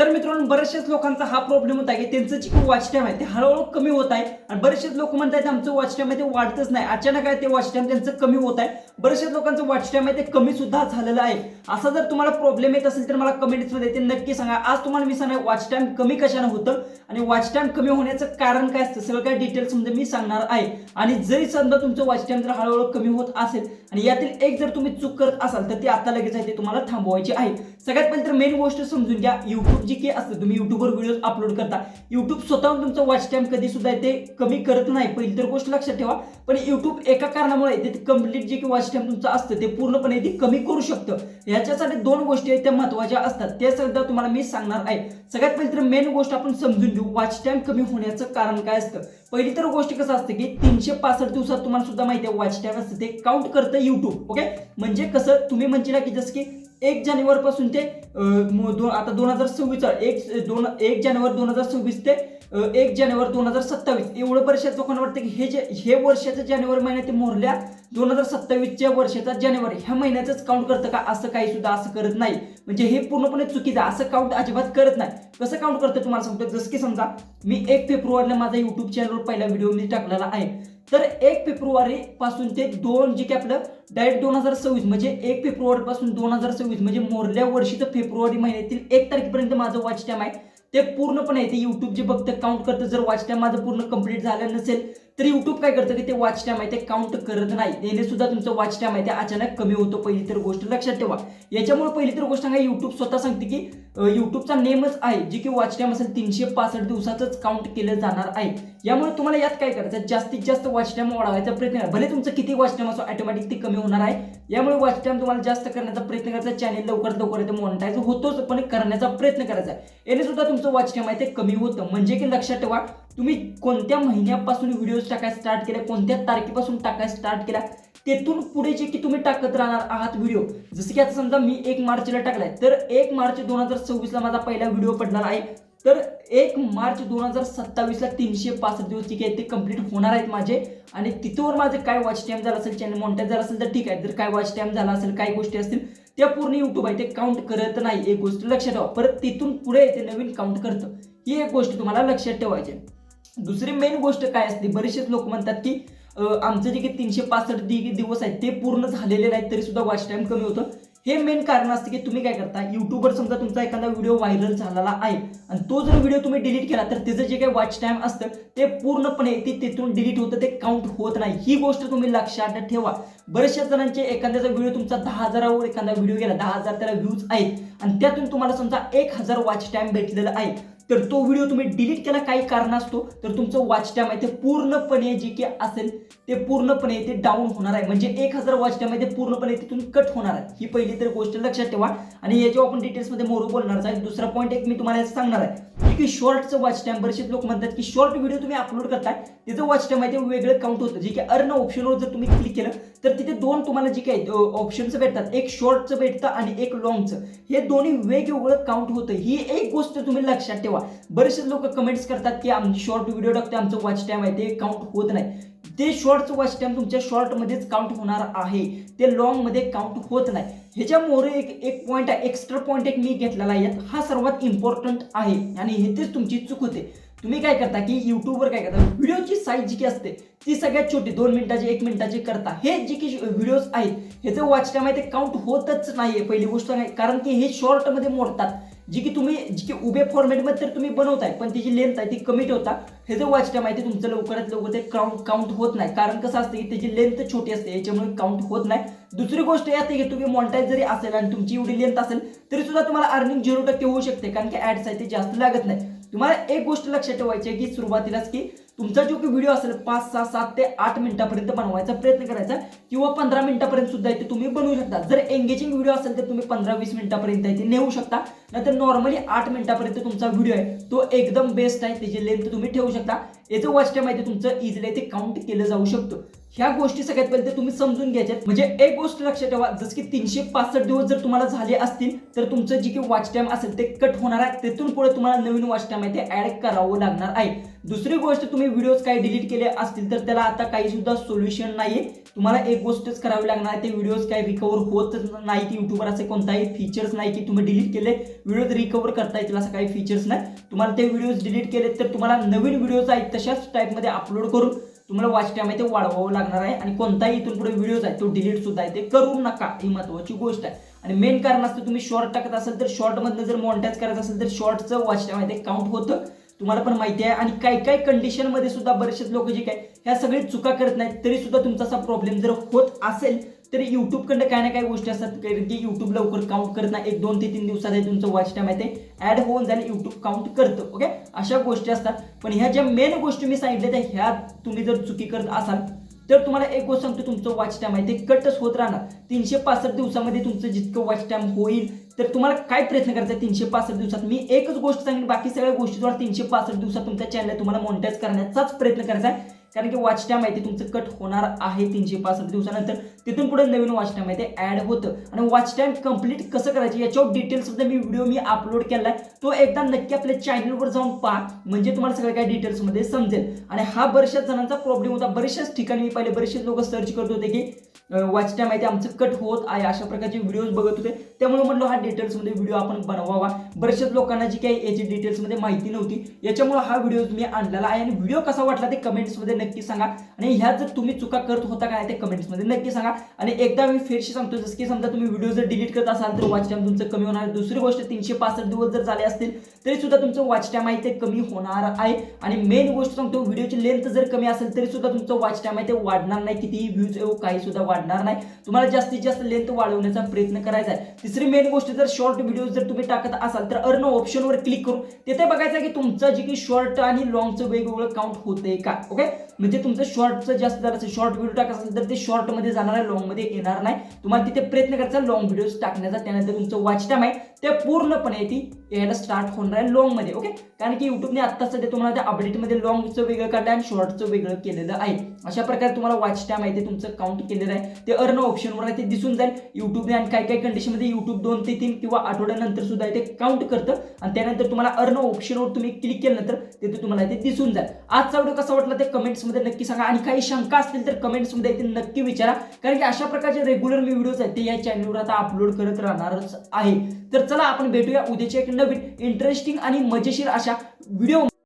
तर मित्रांनो बरेचशाच लोकांचा हा प्रॉब्लेम होता की त्यांचं जे वॉच टाइम आहे ते हळूहळू कमी होत आहे आणि बरेचसेच लोक म्हणतात आमचं वॉच टाइम आहे ते वाढतच नाही. अचानक आहे ते वॉच टाइम त्यांचं कमी होत आहे. बरेचशाच लोकांचं वॉच टाइम आहे ते कमी सुद्धा झालेलं आहे. असा जर तुम्हाला प्रॉब्लेम येत असेल तर मला कमेंट्समध्ये ते नक्की सांगा. आज तुम्हाला मी सांगणार वॉच टाइम कमी कशाने होतं आणि वॉच टाइम कमी होण्याचं कारण काय असतं सगळं काही डिटेल्स मध्ये मी सांगणार आहे. आणि जरी समजा तुमचं वॉच टाइम जर हळूहळू कमी होत असेल आणि यातील एक जर तुम्ही चूक करत असाल तर ती आता लगेच आहे ते तुम्हाला थांबवायची आहे. सगळ्यात पहिले तर मेन गोष्ट समजून घ्या. YouTube जी की असतं तुम्ही YouTubeवर व्हिडिओ अपलोड करता, YouTube स्वतःहून तुमचं वॉच टाइम कधी सुद्धा ते कमी करत नाही. पहिली तर गोष्ट लक्षात ठेवा. पण YouTube एका कारणामुळे ते कंप्लीट जे की वॉच टाइम तुमचं असतं ते पूर्णपणे ते कमी करू शकतं. याच्यासाठी दोन गोष्टी आहेत त्या महत्त्वाच्या असतात. ते सुद्धा तुम्हाला मी सांगणार आहे. सगळ्यात पहिले तर मेन गोष्ट आपण समजून घेऊ वॉच टाइम कमी होण्याचं कारण काय असतं. पहिली तर गोष्ट कसं असतं की 365 दिवसात तुम्हाला सुद्धा माहिती आहे वॉच टाइम असतं ते काउंट करतं YouTube. ओके, म्हणजे कसं तुम्ही म्हणता ना की जसं की 1 जानेवारी पासून ते आता 2026 1 जानेवारी 2026 ते 1 जानेवारी 2027 एवढं वर्षात लोकांना वाटतं की हे वर्षाचं जानेवारी महिन्यात ते मोरल्या 2027च्या वर्षाचा जानेवारी ह्या महिन्याचंच काउंट करतं का? असं काही सुद्धा असं करत नाही. म्हणजे हे पूर्णपणे चुकीचं. असं काउंट अजिबात करत नाही. कसं काउंट करतं तुम्हाला सांगतो. जसं की समजा मी 1 फेब्रुवारीला माझा YouTube चॅनलवर पहिला व्हिडिओ मी टाकलेला आहे. तर 1 फेब्रुवारी पासून ते 2 जे की आपलं डायरेक्ट 2026 म्हणजे 1 फेब्रुवारी पासून 2026 म्हणजे मोरल्या वर्षीचं फेब्रुवारी महिन्यातील 1 तारखेपर्यंत माझं वॉच टाइम आहे ते पूर्णपणे ते YouTube जे बघतं काउंट करतं. जर वॉच टाइम माझं पूर्ण कंप्लीट झालं नसेल तर YouTube काय करतं की ते वॉच टाइम आहे ते काउंट करत नाही. त्याने सुद्धा तुमचं वॉच टाइम आहे ते अचानक कमी होतो. पहिली तर गोष्ट लक्षात ठेवा. याच्यामुळे पहिली तर गोष्ट सांगा YouTube स्वतः सांगते की YouTubeचा नेमच आहे जी की वॉच टाइम असेल 365 दिवसाचंच काउंट केलं जाणार आहे. यामुळे तुम्हाला यात काय करायचं जास्तीत जास्त वॉच टाइम वाढवायचा प्रयत्न करा. भले तुमचं किती वॉच टाइम असो ऑटोमॅटिक ते कमी होणार आहे. यामुळे वॉच टाइम तुम्हाला जास्त करण्याचा प्रयत्न करायचा. चॅनल लवकरात लवकर मॉनिटाईज होतोच पण करण्याचा प्रयत्न करायचा. याने सुद्धा तुमचं वॉच टाइम आहे ते कमी होतं. म्हणजे की लक्षात ठेवा तुम्ही कोणत्या महिन्यापासून व्हिडिओ टाकायला स्टार्ट केले, कोणत्या तारखेपासून टाकायला स्टार्ट केला, तेथून पुढे जे की तुम्ही टाकत राहणार आहात व्हिडिओ. जसं की आता समजा मी 1 मार्चला टाकलाय तर 1 मार्च 2026 ला माझा पहिला व्हिडिओ पडणार आहे. तर 1 मार्च 2027 ला 365 दिवस जे काही ते कंप्लीट होणार आहेत माझे. आणि तिथवर माझं काय वॉच टाइम झाला असेल, चॅनल मॉनिटाईज झाला असेल तर ठीक आहे. जर काय वॉच टाइम झाला असेल, काही गोष्टी असतील त्या पूर्ण YouTube आहे ते काउंट करत नाही. एक गोष्ट लक्षात ठेवा. परत तिथून पुढे ते नवीन काउंट करतं. ही एक गोष्ट तुम्हाला लक्षात ठेवायची. दुसरी मेन गोष्ट काय असते, बरेचसे लोक म्हणतात की आमचं जे काही 365 दिवस आहेत ते पूर्ण झालेले नाहीत तरी सुद्धा वॉच टाइम कमी होतं. हे मेन कारण असते की तुम्ही काय करता युट्यूबवर समजा तुमचा एखादा व्हिडिओ व्हायरल झालेला आहे आणि तो जर व्हिडिओ तुम्ही डिलीट केला तर त्याचं जे काही वॉच टाइम असतं ते पूर्णपणे तिथून डिलीट होतं, ते काउंट होत नाही. ही गोष्ट तुम्ही लक्षात ठेवा. बऱ्याचशा जणांचे एखाद्याचा व्हिडिओ तुमचा 10,000वर एखादा व्हिडिओ गेला, 10,000 त्याला व्ह्यूज आहेत आणि त्यातून तुम्हाला समजा 1,000 वॉच टाइम भेटलेला आहे तर तो व्हिडिओ तुम्ही डिलीट केला काही कारण असतो तर तुमचं वॉच टाइम आहे ते पूर्णपणे जे की असेल ते पूर्णपणे ते डाऊन होणार आहे. म्हणजे 1,000 वॉच टाइम आहे ते पूर्णपणे तिथून कट होणार आहे. ही पहिली तर गोष्ट लक्षात ठेवा. आणि याच्यावर आपण डिटेल्समध्ये मोरू बोलणार आहे. दुसरा पॉईंट एक मी तुम्हाला सांगणार आहे की शॉर्टचं वॉच टाइम. बरेचसे लोक म्हणतात की शॉर्ट व्हिडिओ तुम्ही अपलोड करताय त्याचं वॉच टाइम आहे ते वेगळं काउंट होतं. जे की अर्न ऑप्शनवर जर तुम्ही क्लिक केलं तर तिथे दोन तुम्हाला जे काही ऑप्शन्स भेटतात, एक शॉर्टचं भेटतं आणि एक लॉंगचं. हे दोन्ही वेगवेगळं काउंट होतं. ही एक गोष्ट तुम्ही लक्षात ठेवा. बरेचसे लोक कमेंट्स करतात की आम्ही शॉर्ट व्हिडिओ टाकतो आमचं वॉच टाइम आहे ते काउंट होत नाही. ते शॉर्टचं वॉच टाइम तुमच्या शॉर्टमध्येच काउंट होणार आहे, ते लॉंगमध्ये काउंट होत नाही. ह्याच्यामुळे एक पॉईंट आहे, एक्स्ट्रा पॉईंट एक मी घेतलेला आहे. हा सर्वात इम्पॉर्टंट आहे आणि हेच तुमची चूक होते. तुम्ही काय करता की युट्यूबवर काय करता व्हिडिओची साईज जी की असते ती सगळ्यात छोटी 2 मिनिटाची 1 मिनिटाची करता. हे जे की व्हिडिओज आहेत ह्याचं वॉच टाइम आहे ते काउंट होतच नाहीये. पहिली गोष्ट नाही, कारण की हे शॉर्टमध्ये मोडतात. जी की तुम्ही जी की उभे फॉर्मॅटमध्ये तर तुम्ही बनवताय पण त्याची लेंथ आहे ती कमी ठेवता. ह्याचं वॉच टाइम आहे ते तुमचं लवकरात लवकर ते काउंट होत नाही. कारण कसं असतं की त्याची लेंथ छोटी असते याच्यामुळे काउंट होत नाही. दुसरी गोष्ट यात की तुम्ही मॉनिटाईज जरी असेल आणि तुमची एवढी लेंथ असेल तरी सुद्धा तुम्हाला अर्निंग 0% होऊ शकते, कारण की ऍड्स आहे ते जास्त लागत नाही. तुम्हाला एक गोष्ट लक्षात ठेवायची आहे की सुरुवातीलाच की तुमचा जो की व्हिडिओ असेल 5, 6, 7 ते 8 मिनिटापर्यंत बनवायचा प्रयत्न करायचा किंवा 15 मिनिटापर्यंत सुद्धा इथे तुम्ही बनवू शकता. जर एंगेजिंग व्हिडिओ असेल तर तुम्ही 15-20 मिनिटापर्यंत इथे नेऊ शकता. नाहीतर नॉर्मली 8 मिनिटापर्यंत तुमचा व्हिडिओ आहे तो एकदम बेस्ट आहे. त्याची लेंथ तुम्ही ठेवू शकता. याचं वॉच टाइम आहे तुमचं इझिली ते काउंट केलं जाऊ शकतं. ह्या गोष्टी सगळ्यात पहिले तुम्ही समजून घ्यायच्यात. म्हणजे एक गोष्ट लक्षात ठेवा, जसं की 365 दिवस जर तुम्हाला झाले असतील तर तुमचं जी काही वॉच टाइम असेल ते कट होणार आहे. तिथून पुढे तुम्हाला नवीन वॉच टाइम आहे ते ऍड करावं लागणार आहे. दुसरी गोष्ट, तुम्ही व्हिडिओज काही डिलीट केले असतील तर त्याला आता काही सुद्धा सोल्युशन नाहीये. तुम्हाला एक गोष्टच करावी लागणार आहे, ते व्हिडिओज काही रिकव्हर होत नाही. की युट्यूबवर असे कोणताही फीचर्स नाही की तुम्ही डिलीट केले व्हिडिओज रिकव्हर करता येतील, असं काही फीचर्स नाही. तुम्हाला ते व्हिडिओज डिलीट केले तर तुम्हाला नवीन व्हिडिओज आहेत तशाच टाईपमध्ये अपलोड करून तुम्हाला वॉच टाइम आहे ते वाढवावं लागणार आहे. आणि कोणताही इथून पुढे व्हिडिओज आहे तो डिलीट सुद्धा आहे ते करू नका, ही महत्वाची गोष्ट आहे. आणि मेन कारण असतं, तुम्ही शॉर्ट टाकत असेल तर शॉर्ट मधनं जर मॉनिटाईज करायचं असेल तर शॉर्टचं वॉच टाइम आहे ते काउंट होतं, तुम्हाला पण माहिती आहे. आणि काही काही कंडिशन मध्ये सुद्धा बरेचसे लोक जे काय ह्या सगळी चुका करत नाहीत, तरी सुद्धा तुमचा असा प्रॉब्लेम जर होत असेल तर युट्यूब कडे काही ना काही गोष्टी असतात, कारण की युट्यूब लवकर काउंट करत नाही. 1 2 ते 3 दिवसात तुमचं वॉच टाइम आहे ते ऍड होऊन जाईल, युट्यूब काउंट करतं. ओके, अशा गोष्टी असतात. पण ह्या ज्या मेन गोष्टी मी सांगितल्या त्या ह्या तुम्ही जर चुकी करत असाल तर तुम्हाला एक गोष्ट सांगतो, तुमचं वॉच टाइम आहे ते कटच होत राहणार. 365 दिवसामध्ये तुमचं जितकं वॉच टाइम होईल तर तुम्हाला काय प्रयत्न करायचा आहे 365 दिवसात. मी एकच गोष्ट सांगेन, बाकी सगळ्या गोष्टी तुम्हाला 365 दिवसात तुमच्या चॅनल तुम्हाला मॉनिटाईज करण्याचाच प्रयत्न करायचा आहे. कारण की वॉच टाइम आहे ते तुमचं कट होणार आहे 365 दिवसानंतर. तिथून पुढे नवीन वॉच टाइम आहे ते ऍड होतं. आणि वॉच टाइम कंप्लीट कसं करायचं याच्यावर डिटेल्स मध्ये व्हिडिओ मी अपलोड केलाय, तो एकदा नक्की आपल्या चॅनलवर जाऊन पहा, म्हणजे तुम्हाला सगळं काही डिटेल्स मध्ये समजेल. आणि हा बऱ्याचशा जणांचा प्रॉब्लेम होता. बरेचशाच ठिकाणी मी पहिले बरेचसे लोक सर्च करत होते की वॉच टाइम आहे ते आमचं कट होत आहे, अशा प्रकारचे व्हिडिओज बघत होते. त्यामुळे म्हणलो हा डिटेल्स मध्ये व्हिडिओ आपण बनवावा. बरेचशाच लोकांना जी काही याची डिटेल्स मध्ये माहिती नव्हती, याच्यामुळे हा व्हिडिओ मी आणलेला आहे. आणि व्हिडिओ कसा वाटला ते कमेंट्स मध्ये नक्की सांगा. आणि ह्या जर तुम्ही चुका करत होता काय ते कमेंट्स मध्ये नक्की सांगा. आणि एकदा मी फेरशी सांगतो, जसं की समजा तुम्ही व्हिडिओ जर डिलीट करत असाल तर वॉच टाइम तुमचं कमी होणार. दुसरी गोष्ट, 365 दिवस जर झाले असतील तरी सुद्धा तुमचं वॉच टाइम आहे ते कमी होणार आहे. आणि मेन गोष्ट सांगतो, व्हिडिओची लेंथ जर कमी असेल तरी सुद्धा तुमचं वॉच टाइम आहे ते वाढणार नाही, कितीही व्ह्यूज येऊ काही सुद्धा वाढणार नाही. तुम्हाला जास्तीत जास्त लेंथ वाढवण्याचा प्रयत्न करायचा आहे. तिसरी मेन गोष्ट, जर शॉर्ट व्हिडिओ जर तुम्ही टाकत असाल तर अर्न ऑप्शनवर क्लिक करून तिथे बघायचं की तुमचं जे की शॉर्ट आणि लॉंगचं वेगवेगळं काउंट होतंय का. ओके, म्हणजे तुमचं शॉर्टचं जास्त जर असेल, शॉर्ट व्हिडिओ टाकत असेल तर ते शॉर्ट मध्ये जाणार आहे, लॉंग मध्ये येणार नाही. तुम्हाला तिथे प्रयत्न करायचा लॉंग व्हिडिओज टाकण्याचा, त्यानंतर तुमचं वॉच टाइम आहे ते पूर्णपणे ती यायला स्टार्ट होणार आहे लॉंग मध्ये. ओके, कारण की युट्यूबने आता सध्या तुम्हाला त्या अपडेटमध्ये लॉंगचं वेगळं काढलं आणि शॉर्टचं वेगळं केलेलं आहे. अशा प्रकारे तुम्हाला वॉच टाइम आहे ते तुमचं काउंट केलेलं आहे, ते अर्न ऑप्शनवर आहे ते दिसून जाईल युट्यूबने. आणि काही काही कंडिशनमध्ये युट्यूब 2 ते 3 किंवा आठवड्यानंतर सुद्धा ते काउंट करतं. आणि त्यानंतर तुम्हाला अर्न ऑप्शनवर तुम्ही क्लिक केल्यानंतर तिथे तुम्हाला ते दिसून जाईल. आजचा व्हिडिओ कसा वाटला ते कमेंट्स मध्ये नक्की सांगा. आणि काही शंका असतील तर कमेंट्स मध्ये ते नक्की विचारा, कारण की अशा प्रकारचे रेग्युलर मी व्हिडिओज आहेत ते या चॅनलवर आता अपलोड करत राहणारच आहे. तर चला आपण भेटूया उद्याच्या एक नवीन इंटरेस्टिंग आणि मजेशीर अशा व्हिडिओ